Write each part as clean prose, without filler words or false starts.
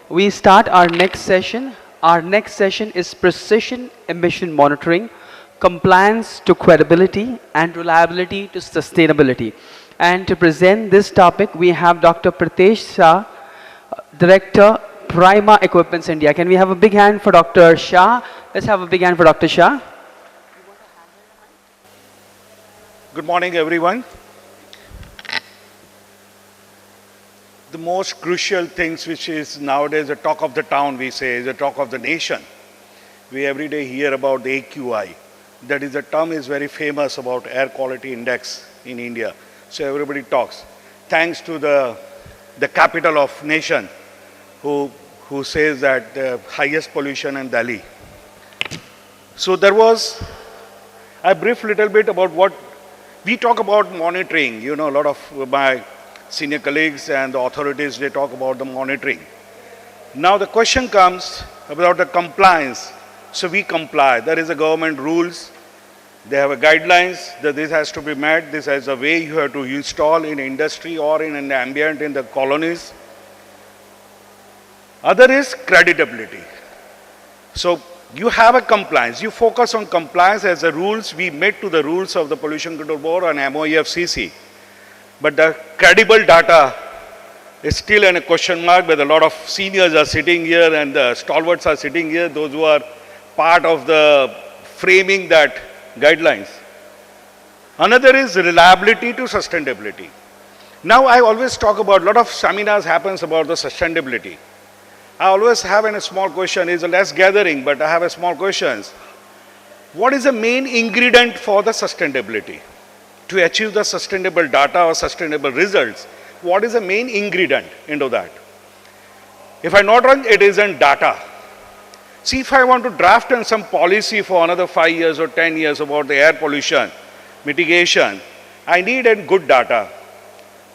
we start our next session. Our next session is precision emission monitoring, compliance to credibility, and reliability to sustainability. And to present this topic, we have Dr. Pritesh Shah, Director, Prima Equipments India. Can we have a big hand for Dr. Shah? Let's have a big hand for Dr. Shah. Good morning, everyone. The most crucial things which is nowadays the talk of the town, we say, is the talk of the nation. We every day hear about the AQI. That is, the term is very famous about air quality index in India. So everybody talks. Thanks to the capital of nation who says that the highest pollution in Delhi. So there was a brief little bit about what we talk about monitoring. You know, a lot of my senior colleagues and the authorities, they talk about the monitoring. Now the question comes about the compliance. So we comply. There is a government rules. They have a guidelines that this has to be met. This is a way you have to install in industry or in an ambient in the colonies. Other is credibility. So you have a compliance. You focus on compliance as the rules we met to the rules of the Pollution Control Board and MOEFCC. But the credible data is still in a question mark, where a lot of seniors are sitting here and the stalwarts are sitting here, those who are part of the framing that guidelines. Another is reliability to sustainability. Now I always talk about, a lot of seminars happens about the sustainability. I always have a small question, it's a less gathering, but I have a small questions. What is the main ingredient for the sustainability? To achieve the sustainable data or sustainable results, what is the main ingredient into that? If I'm not wrong, it is in data. See, if I want to draft in some policy for another 5 years or 10 years about the air pollution mitigation, I need a good data.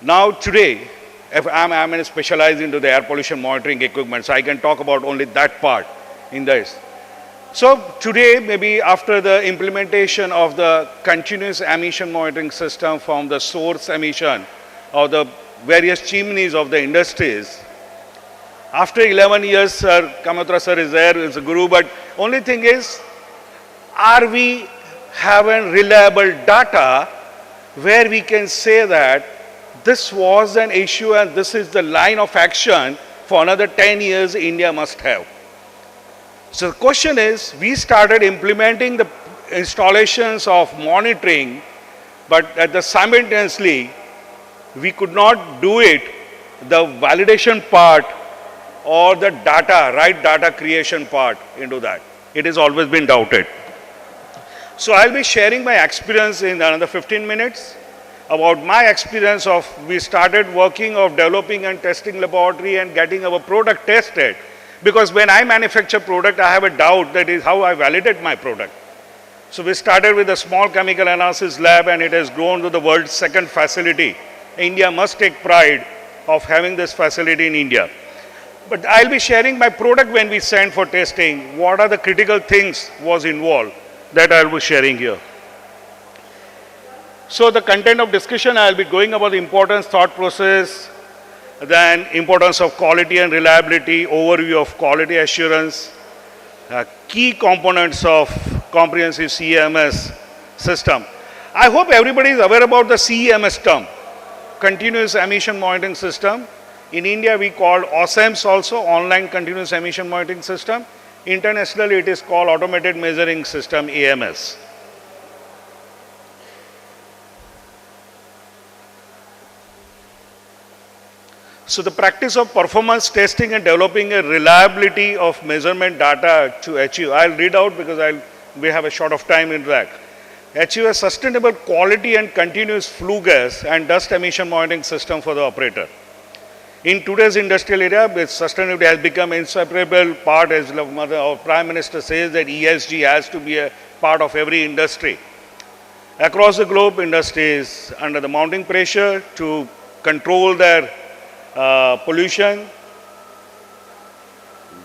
Now today, if I'm specialized into the air pollution monitoring equipment, so I can talk about only that part in this. So today, maybe after the implementation of the continuous emission monitoring system from the source emission of the various chimneys of the industries, after 11 years, Sir Kamatra sir is there, is a guru, but only thing is, are we having reliable data where we can say that this was an issue and this is the line of action for another 10 years India must have. So the question is, we started implementing the installations of monitoring, but at the simultaneously, we could not do it, the validation part or the data, right data creation part into that. It has always been doubted. So I'll be sharing my experience in another 15 minutes about my experience of, we started working of developing and testing laboratory and getting our product tested. Because when I manufacture product, I have a doubt that is how I validate my product. So we started with a small chemical analysis lab and it has grown to the world's second facility. India must take pride of having this facility in India. But I'll be sharing my product when we send for testing. What are the critical things was involved that I'll be sharing here. So the content of discussion, I'll be going about the importance, thought process, then importance of quality and reliability, overview of quality assurance, key components of comprehensive CEMS system. I hope everybody is aware about the CEMS term, continuous emission monitoring system. In India, we call OSEMS also, online continuous emission monitoring system. Internationally, it is called automated measuring system, AMS. So the practice of performance testing and developing a reliability of measurement data to achieve, I'll read out because we have a short of time in that. Achieve a sustainable quality and continuous flue gas and dust emission monitoring system for the operator. In today's industrial area, sustainability has become an inseparable part, as our Prime Minister says, that ESG has to be a part of every industry. Across the globe, industries under the mounting pressure to control their pollution.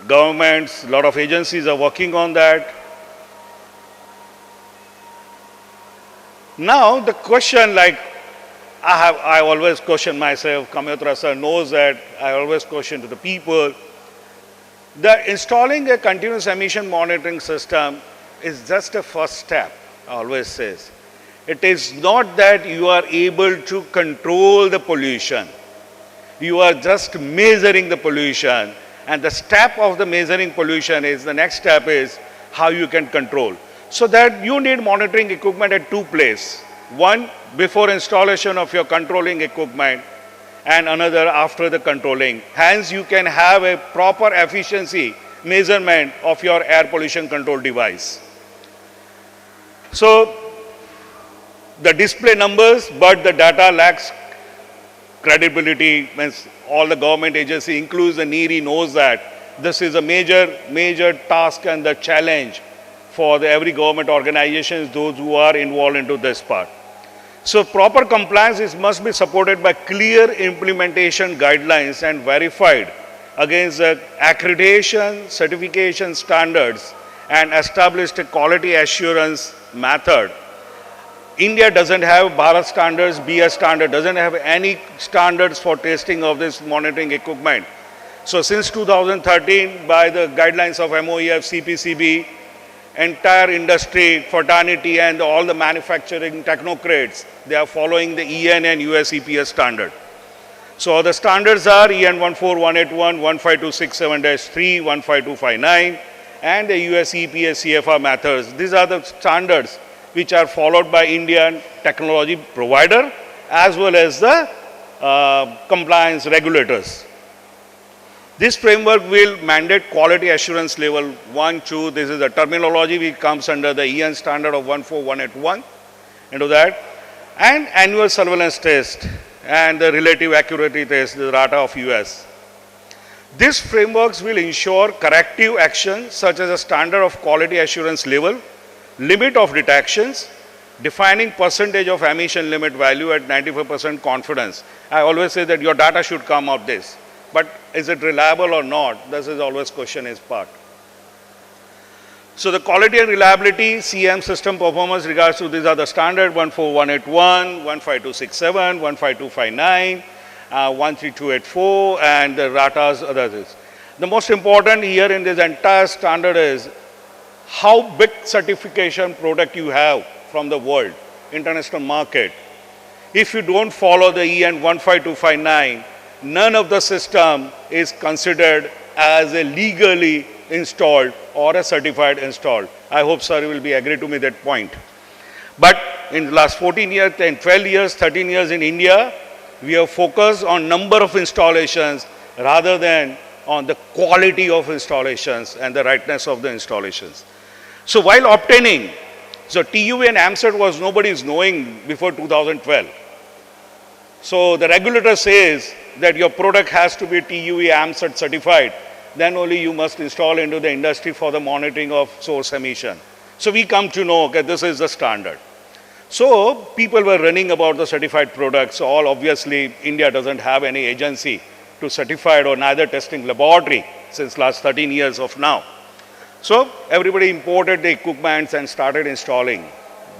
Governments, a lot of agencies are working on that. Now the question, like I always question myself, Kamyotra sir knows that I always question to the people, The installing a continuous emission monitoring system is just a first step, I always says. It is not that you are able to control the pollution. You are just measuring the pollution, and the step of the measuring pollution is the next step is how you can control. So that you need monitoring equipment at two places. One before installation of your controlling equipment and another after the controlling. Hence you can have a proper efficiency measurement of your air pollution control device. So the display numbers, but the data lacks credibility. Means all the government agency, includes the NERI, knows that this is a major task and the challenge for every government organizations, those who are involved into this part. So proper compliance must be supported by clear implementation guidelines and verified against the accreditation, certification standards and established a quality assurance method. India doesn't have Bharat standards, BS standard, doesn't have any standards for testing of this monitoring equipment. So since 2013, by the guidelines of MOEF, CPCB, entire industry, fraternity and all the manufacturing technocrats, they are following the EN and US EPS standard. So the standards are EN 14181, 15267-3, 15259 and the US EPS CFR methods. These are the standards which are followed by Indian technology provider as well as the compliance regulators. This framework will mandate quality assurance level 1, 2. This is the terminology which comes under the EN standard of 14181 into that. And annual surveillance test and the relative accuracy test, the RATA of US. These frameworks will ensure corrective action such as a standard of quality assurance level, limit of detections, defining percentage of emission limit value at 95% confidence. I always say that your data should come out this. But is it reliable or not? This is always question is part. So the quality and reliability, CM system performance regards to these are the standard 14181, 15267, 15259, 13284 and the RATAs others. The most important here in this entire standard is how big certification product you have from the world, international market. If you don't follow the EN 15259, none of the system is considered as a legally installed or a certified installed. I hope sir will be agree to me that point. But in the last 14 years, 10, 12 years, 13 years in India, we have focused on number of installations rather than on the quality of installations and the rightness of the installations. So while obtaining, so TUV and AMCET was nobody's knowing before 2012. So the regulator says that your product has to be TUV AMCET certified, then only you must install into the industry for the monitoring of source emission. So we come to know, okay, this is the standard. So people were running about the certified products. All obviously India doesn't have any agency to certified or neither testing laboratory since last 13 years of now. So everybody imported the equipments and started installing.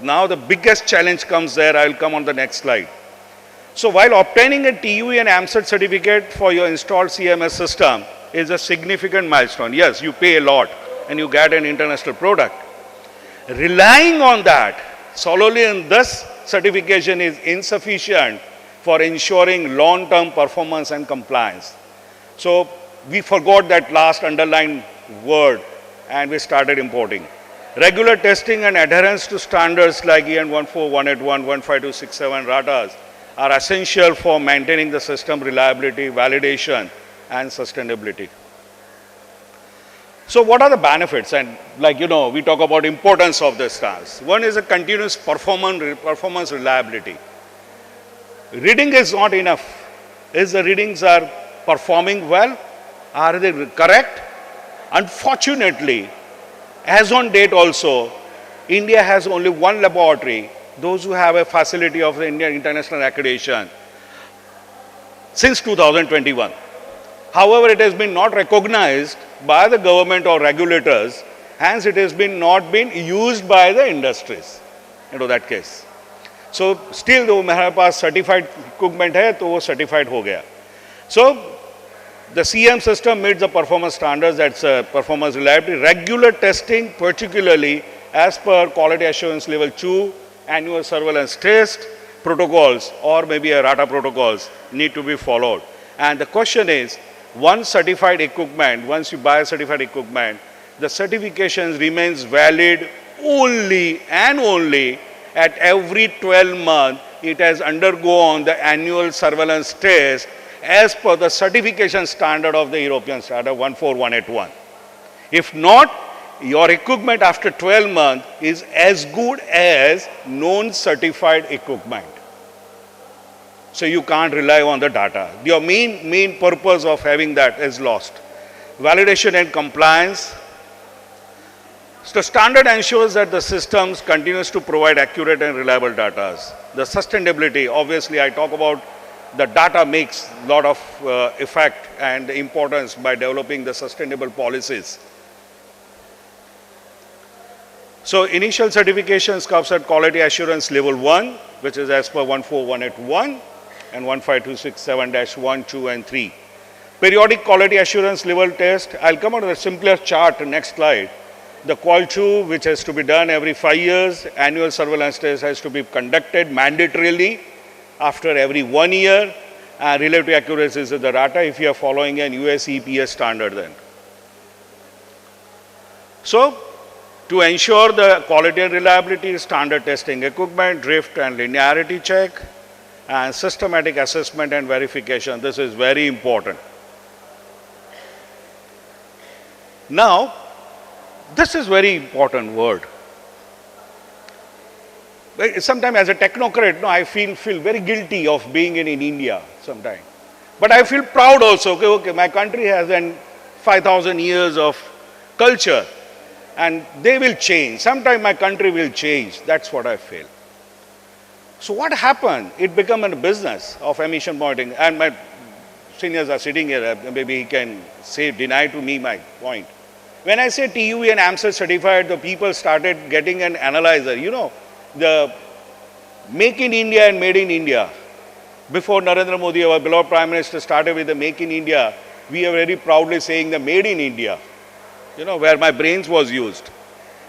Now the biggest challenge comes there. I will come on the next slide. So while obtaining a TUV and AMCET certificate for your installed CMS system is a significant milestone. Yes, you pay a lot and you get an international product. Relying on that solely on this certification is insufficient for ensuring long-term performance and compliance. So we forgot that last underlined word and we started importing. Regular testing and adherence to standards like EN 14181, 15267 RATAs are essential for maintaining the system reliability, validation and sustainability. So what are the benefits? And like we talk about importance of this task. One is a continuous performance reliability. Reading is not enough. Is the readings are performing well? Are they correct? Unfortunately, as on date also, India has only one laboratory, those who have a facility of the Indian International Accreditation since 2021. However, it has been not recognized by the government or regulators, hence it has been not been used by the industries into that case. So still though मेरे पास certified equipment है तो वो certified हो गया. So The CM system meets the performance standards, that's performance reliability. Regular testing, particularly as per quality assurance level 2, annual surveillance test protocols or maybe a RATA protocols need to be followed. And the question is, once certified equipment, once you buy a certified equipment, the certification remains valid only and only at every 12 months it has undergone the annual surveillance test as per the certification standard of the European standard 14181. If not, your equipment after 12 months is as good as non-certified equipment. So you can't rely on the data. Your main purpose of having that is lost. Validation and compliance. So the standard ensures that the systems continues to provide accurate and reliable data. The sustainability, obviously I talk about the data makes a lot of effect and importance by developing the sustainable policies. So initial certifications comes at quality assurance level 1, which is as per 14181 and 15267-1, 2 and 3. Periodic quality assurance level test, I'll come on to a simpler chart next slide. The Qual 2, which has to be done every 5 years, annual surveillance test has to be conducted mandatorily after every 1 year. Relative accuracy is the RATA if you are following an US EPS standard then. So, to ensure the quality and reliability, standard testing equipment, drift and linearity check, and systematic assessment and verification. This is very important. Now, this is very important word. Sometimes as a technocrat, I feel very guilty of being in India sometimes. But I feel proud also, okay, my country has 5,000 years of culture and they will change. Sometime my country will change. That's what I feel. So what happened? It became a business of emission monitoring, and my seniors are sitting here, maybe he can deny to me my point. When I say TUV and AMSAT certified, the people started getting an analyzer. You know, the Make in India and Made in India. Before Narendra Modi, our beloved Prime Minister, started with the Make in India, we are very proudly saying the Made in India, you know, where my brains was used.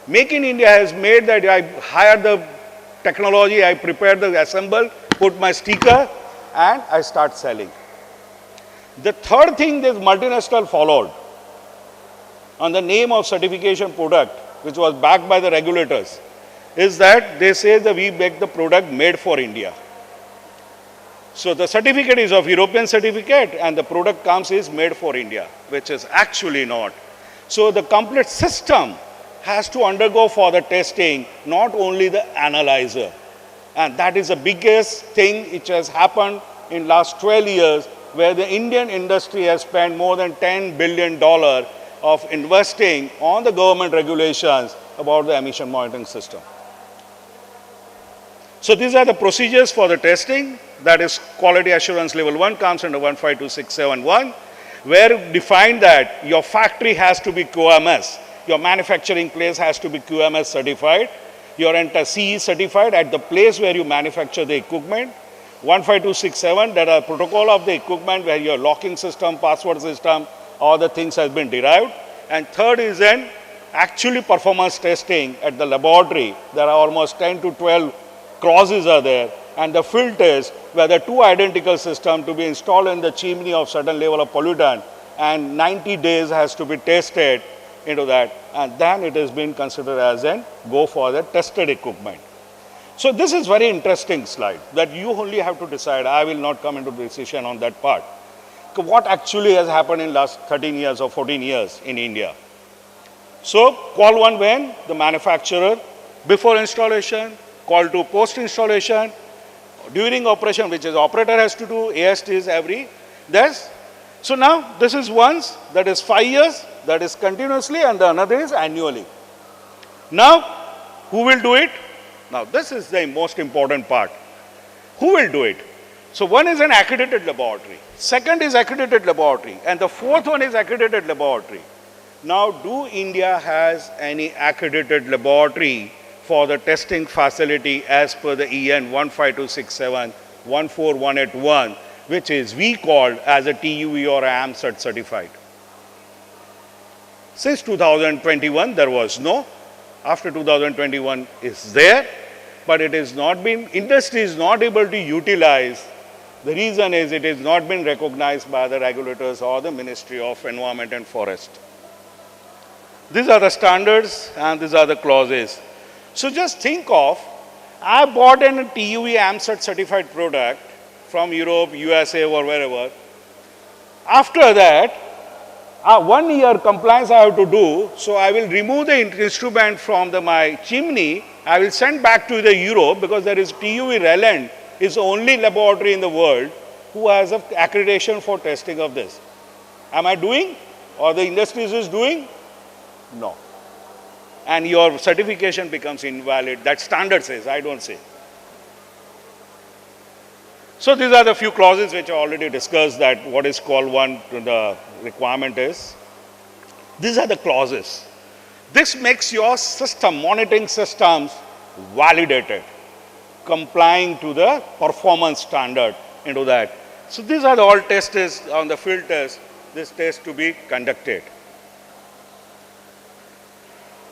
Make in India has made that I hired the technology, I prepared the assemble, put my sticker, and I start selling. The third thing this multinational followed on the name of certification product, which was backed by the regulators, is that they say that we make the product made for India. So the certificate is of European certificate and the product comes is made for India, which is actually not. So the complete system has to undergo for the testing, not only the analyzer. And that is the biggest thing which has happened in last 12 years, where the Indian industry has spent more than $10 billion of investing on the government regulations about the emission monitoring system. So these are the procedures for the testing. That is quality assurance level 1 comes under 152671, where defined that your factory has to be QMS. Your manufacturing place has to be QMS certified. Your entire CE certified at the place where you manufacture the equipment. 15267, that are protocol of the equipment where your locking system, password system, all the things has been derived. And third is then actually performance testing at the laboratory. There are almost 10 to 12 crosses are there. And the field test where the two identical systems to be installed in the chimney of certain level of pollutant, and 90 days has to be tested into that, and then it has been considered as an go for the tested equipment. So this is very interesting slide that you only have to decide. I will not come into decision on that part. What actually has happened in last 13 years or 14 years in India. So call 1 when? The manufacturer before installation, call 2 post installation, during operation, which is operator has to do, AST is every, this. So now this is once, that is 5 years, that is continuously, and the another is annually. Now, who will do it? Now, this is the most important part. Who will do it? So, one is an accredited laboratory. Second is accredited laboratory. And the fourth one is accredited laboratory. Now, do India has any accredited laboratory for the testing facility as per the EN 15267, 14181, which is we called as a TUV or AMCert certified. Since 2021, there was no. After 2021 is there, but it is not been, industry is not able to utilize. The reason is it has not been recognized by the regulators or the Ministry of Environment and Forest. These are the standards and these are the clauses. So just think of, I bought a TUV AMCert certified product from Europe, USA or wherever. After that, 1 year compliance I have to do, so I will remove the instrument from my chimney. I will send back to the Europe because there is TUV Relent is the only laboratory in the world who has an accreditation for testing of this. Am I doing or the industry is doing? No. And your certification becomes invalid. That standard says, I don't say. So these are the few clauses which I already discussed, that what is called the requirement is. These are the clauses. This makes your system, monitoring systems, validated, complying to the performance standard into that. So these are the all tests on the field test, this test to be conducted.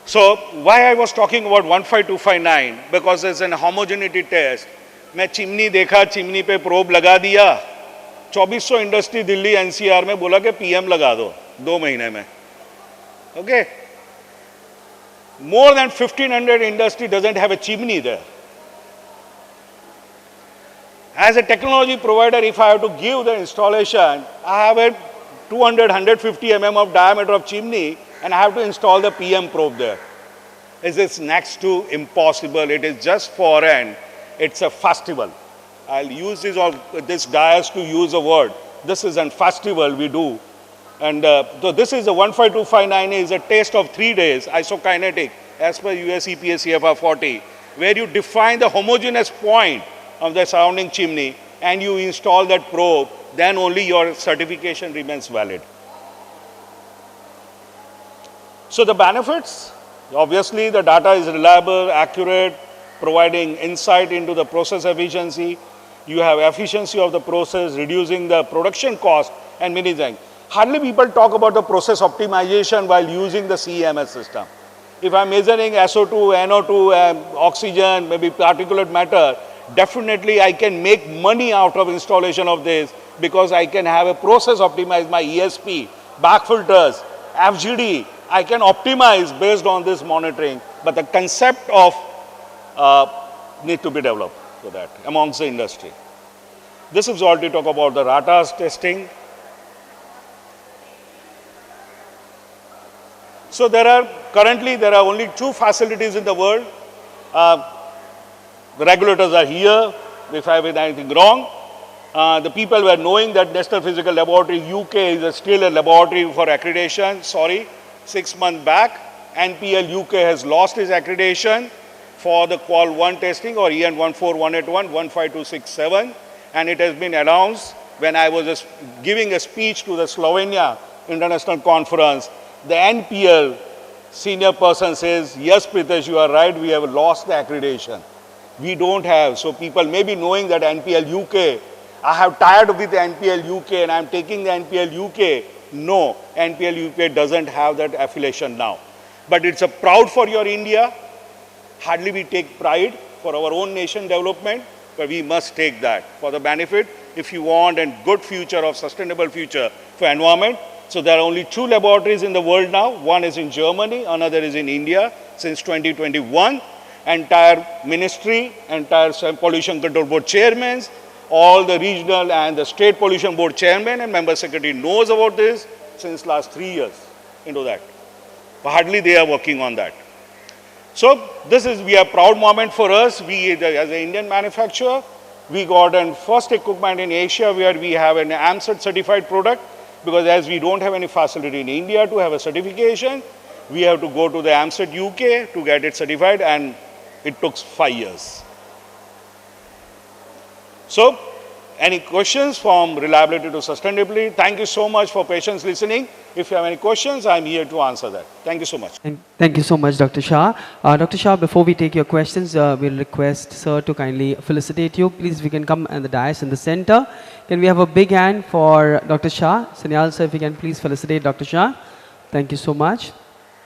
So why I was talking about 15259, because it's an homogeneity test. मैं chimney देखा, chimney पे probe लगा दिया, 2400 industry Delhi NCR में बोला कि PM लगा दो 2 महीने में. Okay, more than 1500 industry doesn't have a chimney there. As a technology provider, if I have to give the installation, I have a 200, 150 mm of diameter of chimney and I have to install the PM probe there. It is next to impossible. It is just for it's a festival. I'll use this dais to use a word. This is a festival we do. And so this is a 15259 is a test of 3 days, isokinetic, as per US EPA CFR 40, where you define the homogeneous point of the surrounding chimney and you install that probe, then only your certification remains valid. So the benefits, obviously the data is reliable, accurate, providing insight into the process efficiency. You have efficiency of the process, reducing the production cost and many things. Hardly people talk about the process optimization while using the CEMS system. If I'm measuring SO2, NO2, oxygen, maybe particulate matter, definitely I can make money out of installation of this because I can have a process optimize my ESP, back filters, FGD. I can optimize based on this monitoring, but the concept of need to be developed for that amongst the industry. This is all to talk about the RATA's testing. So currently there are only 2 facilities in the world. The regulators are here. If I have anything wrong, the people were knowing that National Physical Laboratory UK is still a laboratory for accreditation. Sorry, 6 months back, NPL UK has lost its accreditation for the Qual 1 testing or EN 14181, 15267, and it has been announced when I was just giving a speech to the Slovenia International Conference. The NPL senior person says, yes, Pritesh, you are right, we have lost the accreditation. We don't have. So people may be knowing that NPL UK, I have tied with the NPL UK and I'm taking the NPL UK. No, NPL UK doesn't have that affiliation now. But it's a proud for your India. Hardly we take pride for our own nation development, but we must take that for the benefit if you want a good future of sustainable future for environment. So there are only 2 laboratories in the world now. One is in Germany, another is in India since 2021. Entire ministry, entire pollution control board chairmen, all the regional and the state pollution board chairman and member secretary knows about this since last 3 years into that. But hardly they are working on that. So this is a proud moment for us. We as an Indian manufacturer, we got a first equipment in Asia where we have an AMCert certified product, because as we don't have any facility in India to have a certification, we have to go to the AMCert UK to get it certified, and it took 5 years. So any questions from reliability to sustainability. Thank you so much for patience listening. If you have any questions, I'm here to answer that. Thank you so much. Thank you so much, Dr. Shah. Dr. Shah, before we take your questions, we'll request Sir to kindly felicitate you. Please, we can come and the dais in the center. Can we have a big hand for Dr. Shah? Sanyal sir, if you can please felicitate Dr. Shah. Thank you so much.